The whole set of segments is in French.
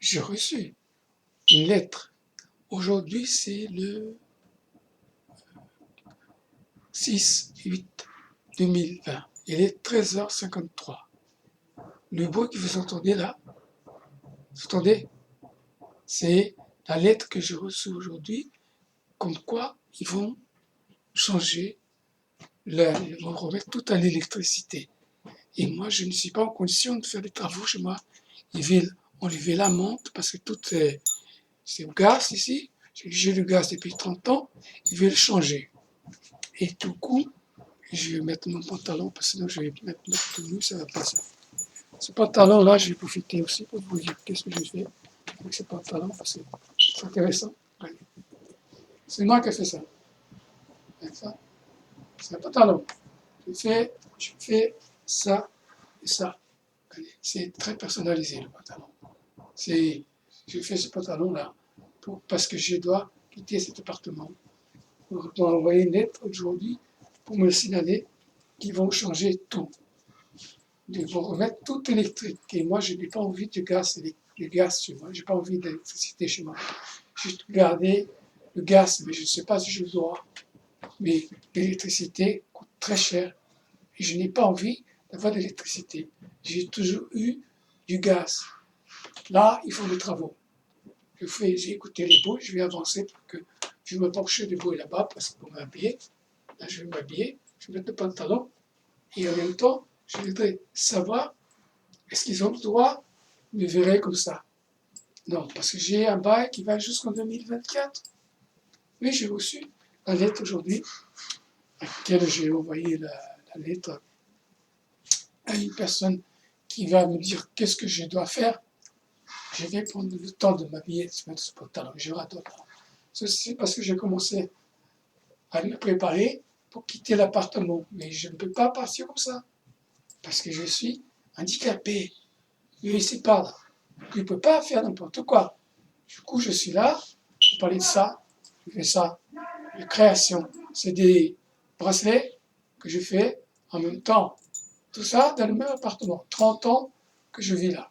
j'ai reçu une lettre. Aujourd'hui, c'est le 6/8/2020. Il est 13h53. Le bruit que vous entendez là, vous entendez? C'est la lettre que j'ai reçue aujourd'hui, comme quoi ils vont changer, ils vont remettre tout à l'électricité. Et moi, je ne suis pas en condition de faire des travaux chez moi. Ils veulent enlever la menthe parce que tout c'est au gaz ici. J'ai le gaz depuis 30 ans. Ils veulent changer. Et du coup, je vais mettre mon pantalon parce que sinon je vais mettre notre tenue, ça va pas ça. Ce pantalon-là, je vais profiter aussi pour vous dire qu'est-ce que j'ai fait avec ce pantalon parce que c'est intéressant. Ouais. C'est moi qui ai fait ça. Ça, c'est un pantalon. Je fais ça et ça. C'est très personnalisé le pantalon. Je fais ce pantalon-là parce que je dois quitter cet appartement. On doit envoyer une lettre aujourd'hui pour me signaler qu'ils vont changer tout. Ils vont remettre tout électrique. Et moi, je n'ai pas envie de gaz chez moi. Je n'ai pas envie d'électricité chez moi. J'ai gardé le gaz, mais je ne sais pas si je le dois. Mais l'électricité coûte très cher. Et je n'ai pas envie d'avoir de l'électricité. J'ai toujours eu du gaz. Là, il faut des travaux. J'ai écouté les bruits, je vais avancer pour que je me penche du bruit là-bas parce que pour m'habiller, là je vais m'habiller, je vais mettre le pantalon et en même temps, je voudrais savoir est-ce qu'ils ont le droit de me virer comme ça. Non, parce que j'ai un bail qui va jusqu'en 2024. Oui, j'ai reçu la lettre aujourd'hui à laquelle j'ai envoyé la lettre à une personne qui va me dire qu'est-ce que je dois faire. Je vais prendre le temps de m'habiller, de mettre ce pantalon. Je radote. Ceci parce que j'ai commencé à me préparer pour quitter l'appartement. Mais je ne peux pas partir comme ça. Parce que je suis handicapé. Je ne sais pas. Je ne peux pas faire n'importe quoi. Du coup, je suis là pour parler de ça. Je fais ça. De création. C'est des bracelets que je fais en même temps. Tout ça dans le même appartement. 30 ans que je vis là.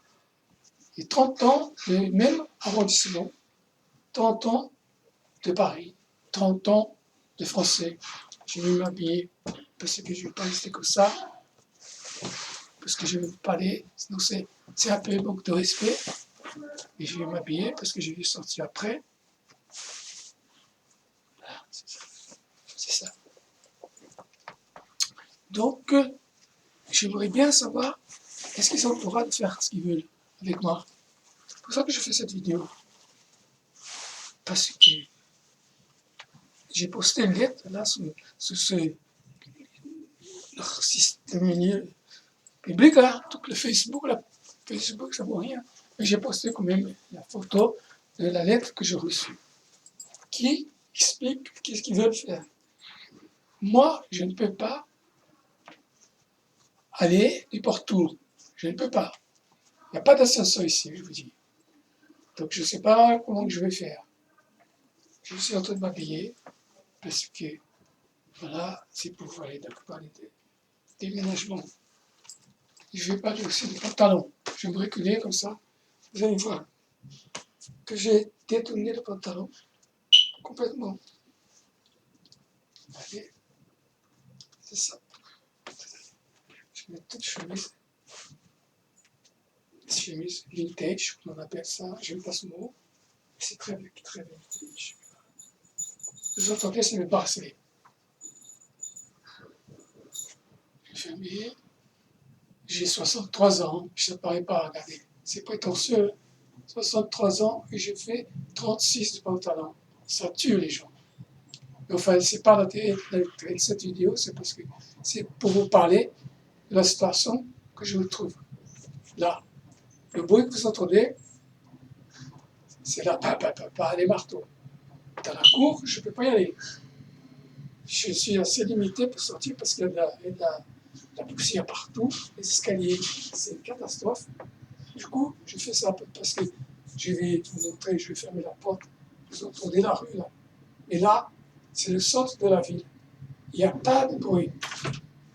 Et 30 ans, le même arrondissement. 30 ans de Paris. 30 ans de français. Je vais m'habiller parce que je ne vais pas rester comme ça. Parce que je vais vous parler. Sinon, c'est un peu manque de respect. Et je vais m'habiller parce que je vais sortir après. Voilà, c'est ça. Donc, j'aimerais bien savoir est-ce qu'ils ont le droit de faire ce qu'ils veulent avec moi. C'est pour ça que je fais cette vidéo. Parce que j'ai posté une lettre là sur leur système public, là, tout le Facebook, là. Facebook, ça vaut rien. Mais j'ai posté quand même la photo de la lettre que j'ai reçue, qui explique qu'est-ce qu'ils veulent faire. Moi, je ne peux pas aller du partout. Je ne peux pas. Il n'y a pas d'ascenseur ici, je vous dis. Donc, je ne sais pas comment je vais faire. Je suis en train de m'habiller parce que, voilà, c'est pour aller parler de déménagement. Je vais parler aussi des pantalons. Je vais me reculer comme ça. Vous allez voir que j'ai détourné le pantalon complètement. Allez, c'est ça. Je vais mettre toute chemise vintage, on appelle ça. J'aime pas ce mot. C'est très vintage. Vous entendez, c'est mes bracelets. Fermé. J'ai 63 ans, ça ne paraît pas, regardez. C'est prétentieux. 63 ans et j'ai fait 36 de pantalon. Ça tue les gens. Enfin, c'est pas l'intérêt de cette vidéo, c'est parce que c'est pour vous parler de la situation que je me trouve. Là, le bruit que vous entendez, c'est là, les marteaux. Dans la cour, je ne peux pas y aller. Je suis assez limité pour sortir parce qu'il y a de la poussière partout, les escaliers, c'est une catastrophe. Du coup, je fais ça parce que je vais vous montrer, je vais fermer la porte. Vous entendez la rue là. Et là, c'est le centre de la ville. Il n'y a pas de bruit.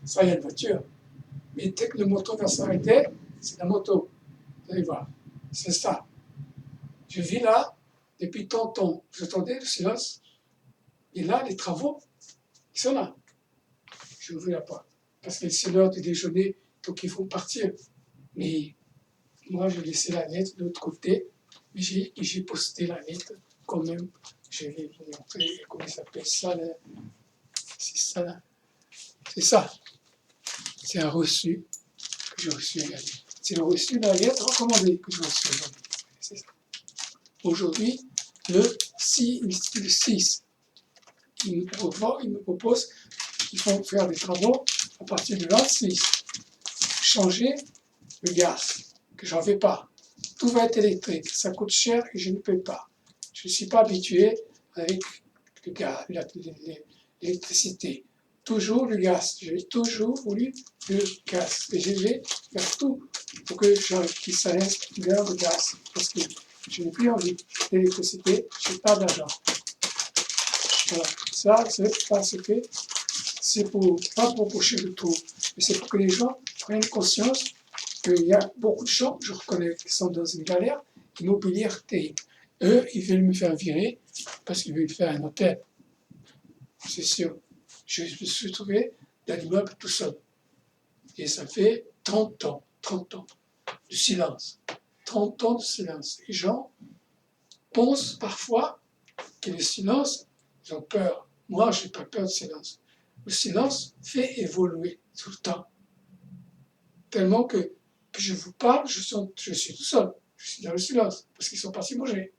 Ça, il y a une voiture. Mais dès que le moto va s'arrêter, c'est la moto. Vous allez voir. C'est ça. Je vis là depuis tant de temps. Vous entendez le silence? Et là, les travaux, ils sont là. Je n'ouvre la porte. Parce que c'est l'heure du déjeuner, donc il faut partir. Mais moi, je laissais la lettre de l'autre côté. Mais j'ai posté la lettre quand même. Je vais vous montrer comment ça s'appelle ça. Là. C'est ça là. C'est ça. C'est un reçu que j'ai reçu également. C'est le reçu de la lettre recommandée que j'ai reçu aujourd'hui. C'est ça. Aujourd'hui, le 6, il me propose qu'ils vont faire des travaux à partir du 26. Changer le gaz, que j'en veux pas. Tout va être électrique, ça coûte cher et je ne peux pas. Je ne suis pas habitué avec le gaz, l'électricité. Toujours le gaz. J'ai toujours voulu le gaz. Et je vais faire tout pour que ça reste vers le gaz. Parce que je n'ai plus envie d'électricité, je n'ai pas d'argent. Voilà. Ça, c'est parce que c'est pas pour pocher le trou, mais c'est pour que les gens prennent conscience qu'il y a beaucoup de gens, je reconnais, qui sont dans une galère immobilière terrible. Eux, ils veulent me faire virer parce qu'ils veulent faire un hôtel. C'est sûr. Je me suis trouvé dans l'immeuble tout seul. Et ça fait 30 ans de silence. 30 ans de silence. Les gens pensent parfois que le silence, ils ont peur. Moi, je n'ai pas peur du silence. Le silence fait évoluer tout le temps. Tellement que je vous parle, je suis tout seul. Je suis dans le silence, parce qu'ils sont partis manger.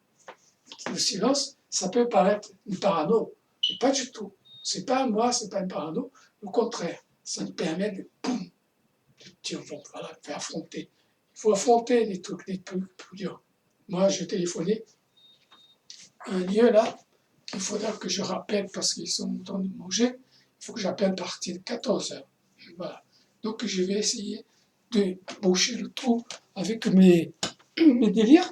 Le silence, ça peut paraître une parano, mais pas du tout. C'est pas moi, c'est pas une parano. Au contraire, ça me permet de dire, bon, voilà, de affronter. Il faut affronter les trucs plus durs. Moi, j'ai téléphoné à un lieu là, qu'il faudra que je rappelle parce qu'ils sont en train de manger. Il faut que j'appelle à partir de 14h. Voilà. Donc, je vais essayer de boucher le trou avec mes délires.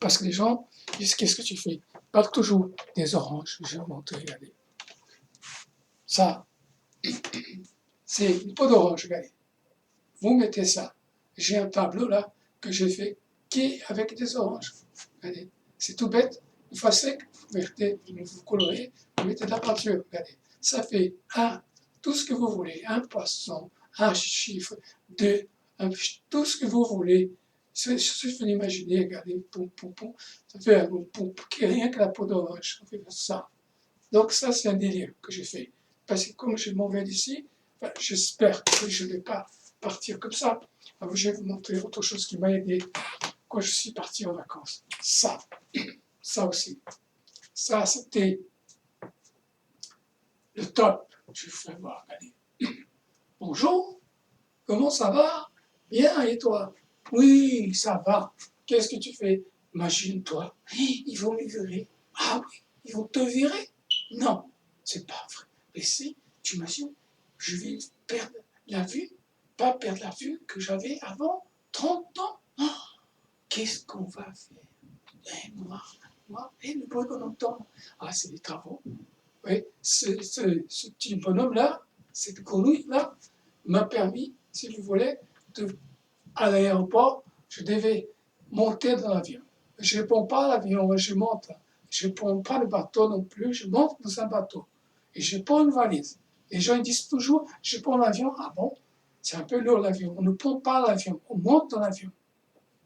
Parce que les gens disent, qu'est-ce que tu fais? Pas toujours des oranges. Je vais vous montrer, regardez. Ça, c'est une peau d'orange, regardez. Vous mettez ça. J'ai un tableau là que j'ai fait qui est avec des oranges. Regardez. C'est tout bête. Une fois sec, vous colorez, vous mettez de la peinture. Regardez. Ça fait tout ce que vous voulez. Un poisson, un chiffre, tout ce que vous voulez. Si vous imaginez, regardez, ça fait un rien que la peau d'orange. Ça fait ça. Donc ça, c'est un délire que j'ai fait. Parce que comme je m'en vais d'ici, j'espère que je ne vais pas partir comme ça. Alors, je vais vous montrer autre chose qui m'a aidé quand je suis parti en vacances. Ça aussi. Ça, c'était le top. Je vous fais voir, regardez. Bonjour, comment ça va? Bien, et toi? Oui, ça va. Qu'est-ce que tu fais? Imagine-toi, ils vont me virer. Ah oui, ils vont te virer? Non, c'est pas vrai. Mais si, tu imagines, je vais perdre la vue, pas perdre la vue que j'avais avant 30 ans. Oh, qu'est-ce qu'on va faire? Et moi, et le bruit qu'on entend, c'est des travaux. Oui, ce petit bonhomme-là, cette grenouille-là, m'a permis, si vous voulez, à l'aéroport, je devais monter dans l'avion. Je ne prends pas l'avion, je monte. Je ne prends pas le bateau non plus, je monte dans un bateau. Et je prends une valise. Les gens disent toujours, je prends l'avion. Ah bon? C'est un peu lourd l'avion. On ne prend pas l'avion, on monte dans l'avion.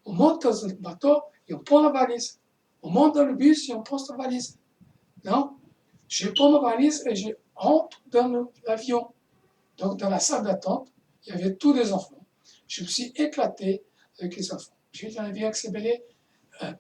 On monte dans un bateau et on prend la valise. On monte dans le bus et on prend sa valise. Non? Je prends ma valise et je rentre dans l'avion. Donc dans la salle d'attente, il y avait tous les enfants. Je me suis éclaté avec les enfants. J'ai arrivé avec ces bébés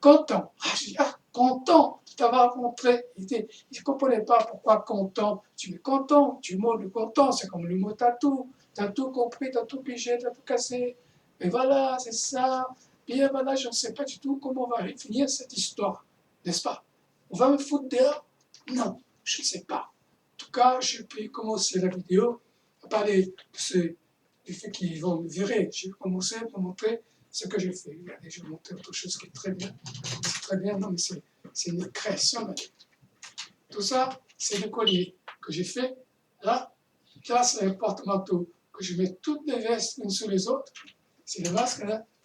content. Je dis, content de t'avoir rencontré. Il ne comprenait pas pourquoi content. Tu es content, tu montres le content, c'est comme le mot tatou. Tu as tout compris, tu as tout pigé, tu as tout cassé. Mais voilà, c'est ça. Bien voilà, je ne sais pas du tout comment on va finir cette histoire. N'est-ce pas? On va me foutre dehors? Non, je ne sais pas. En tout cas, je peux commencer la vidéo à parler du fait qu'ils vont me virer. Je vais commencer à vous montrer ce que j'ai fait. Regardez, je vais vous montrer autre chose qui est très bien. C'est très bien, non, mais c'est une création. Tout ça, c'est le collier que j'ai fait. Là, c'est un porte-manteau que je mets toutes les vestes l'une sur les autres. C'est le masque, là, il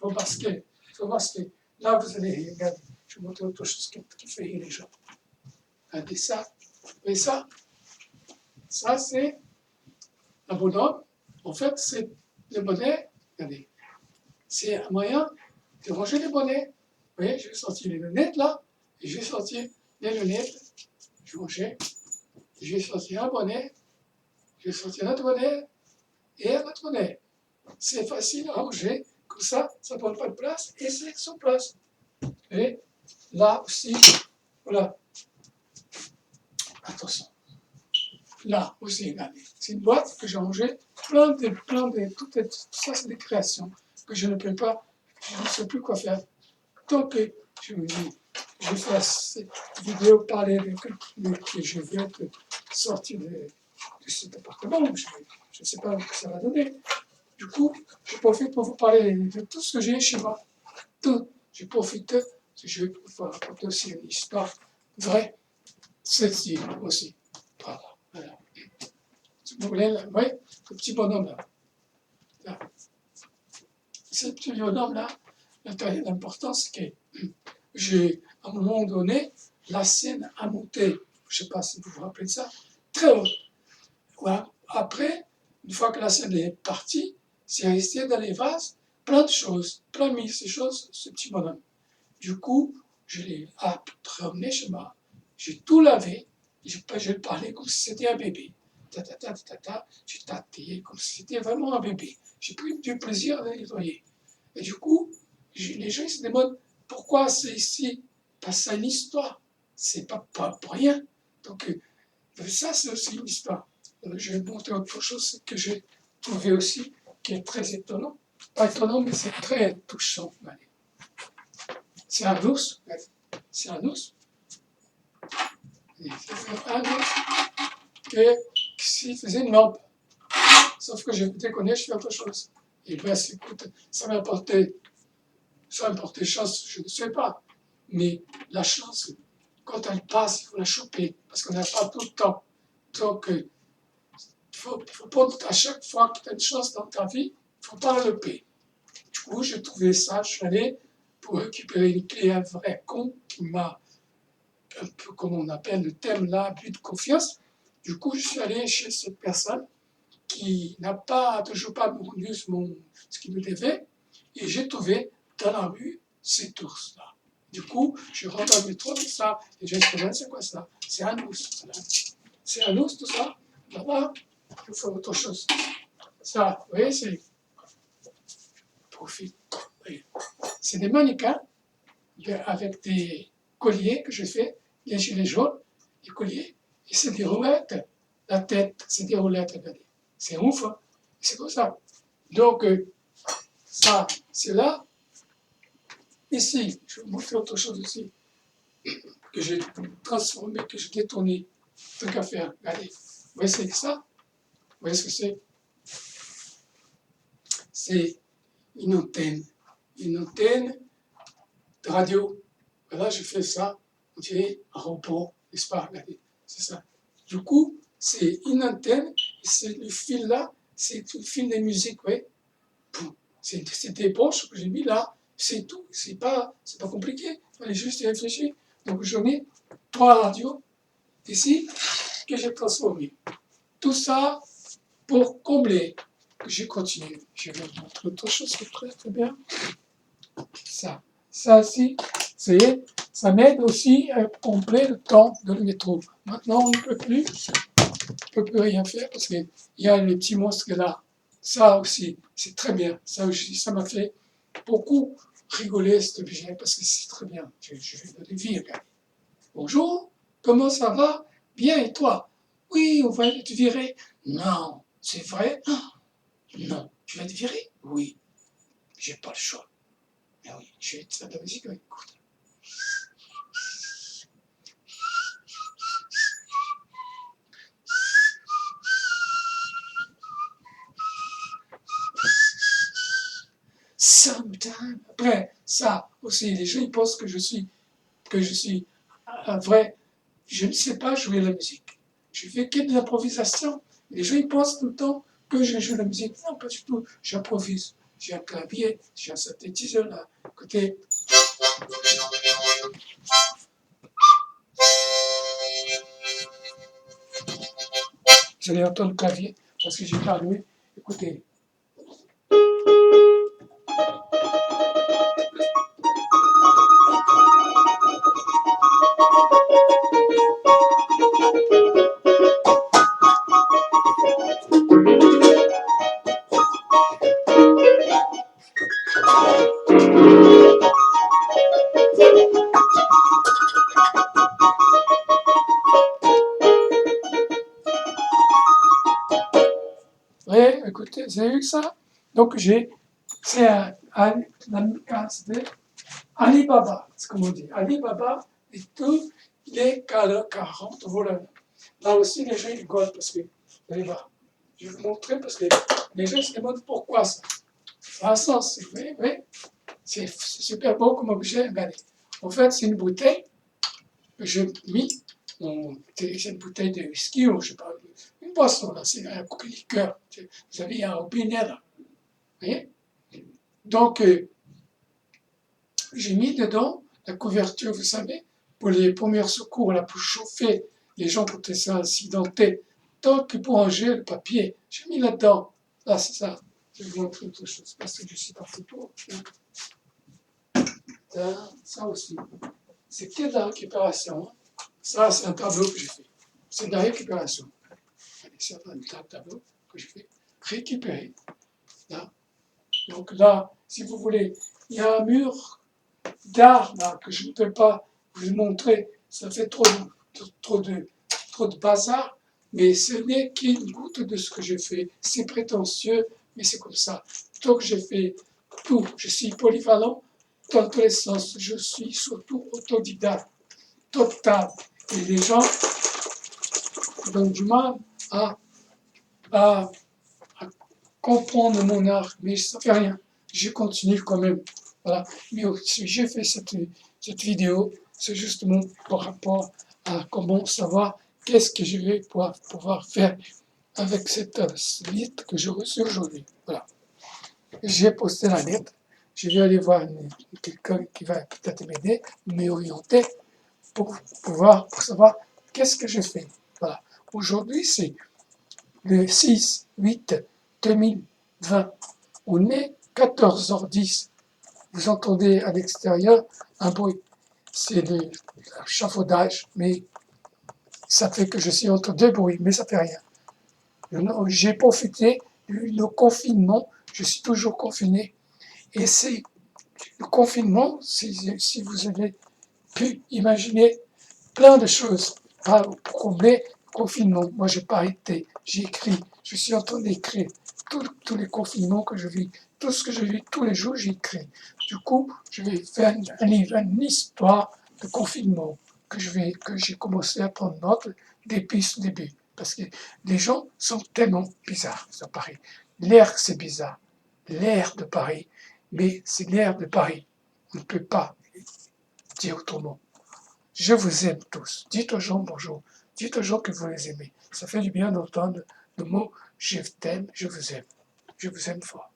faut masquer. Là, vous allez regarder. Je vais vous montrer autre chose qui fait rire les gens. Regardez ça. Vous voyez ça? Ça, c'est un bonhomme. En fait, c'est le bonnet. Regardez. C'est un moyen de ranger les bonnets. Vous voyez, je vais sortir les lunettes là. Et je vais sortir les lunettes. Je vais ranger. Je vais sortir un bonnet. Je vais sortir un autre bonnet. Et un autre bonnet. C'est facile à ranger. Comme ça ne prend pas de place. Et c'est sur place. Et là aussi, voilà. Attention. Là aussi, regardez. C'est une boîte que j'ai rangée. Plein de, tout ça, c'est des créations que je ne peux pas, je ne sais plus quoi faire. Donc, je me dis, je vais faire cette vidéo parler que je viens de sortir de cet appartement. Je ne sais pas ce que ça va donner. Du coup, je profite pour vous parler de tout ce que j'ai chez moi. Tout. Je profite, je vais vous raconter aussi une histoire vraie. Celle-ci aussi. Voilà. Vous voyez, ce petit bonhomme-là. Là. Ce petit bonhomme-là, l'important, c'est que j'ai, à un moment donné, la scène a monté, je ne sais pas si vous vous rappelez de ça, très haut. Voilà. Après, une fois que la scène est partie, c'est resté dans les vases plein de choses, plein de ces choses, ce petit bonhomme. Du coup, je l'ai ramené chez moi, j'ai tout lavé, je le parlais comme si c'était un bébé. J'ai tâté comme si c'était vraiment un bébé. J'ai pris du plaisir à nettoyer. Et du coup, les gens ils se demandent pourquoi c'est ici. Parce que c'est une histoire. C'est pas pour rien. Donc, ça, c'est aussi une histoire. Je vais vous montrer autre chose que j'ai trouvé aussi, qui est très étonnant. Pas étonnant, mais c'est très touchant. C'est un ours. C'est un ours. C'est un ours qui faisait une lampe. Sauf que je déconne, je fais autre chose. Et bien, écoute, ça m'a apporté chance, je ne sais pas. Mais la chance, quand elle passe, il faut la choper, parce qu'on n'a pas tout le temps. Donc, il faut prendre à chaque fois que tu as une chance dans ta vie, il ne faut pas la louper. Du coup, j'ai trouvé ça, je suis allé pour récupérer une clé, un vrai con qui m'a, un peu comme on appelle le thème là, abus de confiance. Du coup, je suis allé chez cette personne qui n'a pas, toujours pas rendu ce qu'il me devait, et j'ai trouvé dans la rue cet ours-là. Du coup, je rentre dans le métro avec ça, et je me dis, c'est quoi ça? C'est un ours. Voilà. C'est un ours, tout ça. Là-bas, il faut autre chose. Ça, vous voyez, c'est. Profite. Oui. C'est des mannequins avec des colliers que je fais, les gilets jaunes, les colliers, et c'est des roulettes. La tête, c'est des roulettes, regardez. C'est ouf, hein? C'est comme ça. Donc, ça, c'est là. Ici, je vais vous montrer autre chose aussi, que j'ai transformé, que j'ai détourné. Tant qu'à faire, regardez. Vous voyez c'est ça? Vous voyez ce que c'est? C'est une antenne de radio. Voilà, je fais ça, on dirait un robot, n'est-ce pas? Regardez, c'est ça. Du coup, c'est une antenne, et c'est le fil là, c'est le fil des musiques, oui. C'est des branches que j'ai mis là, c'est tout, c'est pas compliqué, il fallait juste y réfléchir. Donc j'en ai 3 radios ici que j'ai transformées. Tout ça pour combler. Je continue. Je vais vous montrer autre chose qui est très très bien. Ça aussi, ça m'aide aussi à combler le temps de le métro. Maintenant, on ne peut plus rien faire parce qu'il y a les petits monstres là. Ça aussi, c'est très bien. Ça aussi, ça m'a fait beaucoup rigoler cet objet parce que c'est très bien. Je vais le virer. Bonjour, comment ça va? Bien, et toi? Oui, on va te virer. Non, c'est vrai? Non, tu vas te virer? Oui, j'ai pas le choix. Mais oui, je vais te faire de la musique, écoute. Sometime. Après, ça aussi, les gens ils pensent que je suis un vrai. Je ne sais pas jouer la musique. Je fais que de l'improvisation. Les gens ils pensent tout le temps que je joue la musique. Non, pas du tout. J'improvise. j'ai un clavier, j'ai un synthétiseur là. Écoutez. Vous allez entendre le clavier parce que j'ai parlé. Écoutez. Oui, écoutez, vous avez vu ça? Donc c'est la case de Alibaba, c'est comme on dit. Alibaba et tous les 40 voleurs. Là aussi, les gens rigolent parce que, vous allez voir, je vais vous montrer parce que les gens se demandent pourquoi ça. Ça a un sens, oui, c'est super beau comme objet, regardez. En fait, c'est une bouteille que j'ai mis, c'est une bouteille de whisky ou je sais pas, une boisson là, c'est un liqueur. Vous avez un robinet là, vous voyez? Donc, j'ai mis dedans la couverture, vous savez, pour les premiers secours, là, pour chauffer les gens quand ils sont accidentés. Donc, pour ranger le papier, j'ai mis là-dedans. Là, c'est ça. Je vais vous montrer autre chose parce que je suis parti pour. Ça aussi. C'est que de la récupération. Ça, c'est un tableau que j'ai fait. C'est de la récupération. C'est un tableau que j'ai fait. Récupérer. Là. Donc là, si vous voulez, il y a un mur d'art là, que je ne peux pas vous montrer. Ça fait trop de bazar. Mais ce n'est qu'une goutte de ce que j'ai fait. C'est prétentieux, mais c'est comme ça. Donc j'ai fait tout. Je suis polyvalent dans tous les sens. Je suis surtout autodidacte, total. Et les gens donnent du mal à, à, à comprendre mon art, mais ça ne fait rien. Je continue quand même. Voilà. Mais si j'ai fait cette vidéo, c'est justement par rapport à comment savoir qu'est-ce que je vais pouvoir faire avec cette lettre que j'ai reçue aujourd'hui. Voilà. J'ai posté la lettre. Je vais aller voir quelqu'un qui va peut-être m'aider, m'orienter pour savoir qu'est-ce que je fais. Voilà. Aujourd'hui, c'est le 6/8/2020. On est 14h10. Vous entendez à l'extérieur un bruit. C'est l'échafaudage, mais ça fait que je suis entre deux bruits, mais ça fait rien. J'ai profité du confinement, je suis toujours confiné. Et c'est le confinement, si vous avez pu imaginer plein de choses pour combler le confinement. Moi, je n'ai pas arrêté, j'ai écrit, je suis en train d'écrire tous les confinements que je vis, tout ce que je vis tous les jours, j'écris. Du coup, je vais faire un livre, une histoire de confinement que j'ai commencé à prendre note depuis ce début. Parce que les gens sont tellement bizarres à Paris. L'air, c'est bizarre. L'air de Paris, mais c'est l'air de Paris. On ne peut pas dire autrement. Je vous aime tous. Dites aux gens bonjour. Dites aux gens que vous les aimez. Ça fait du bien d'entendre le mot je t'aime, je vous aime. Je vous aime fort.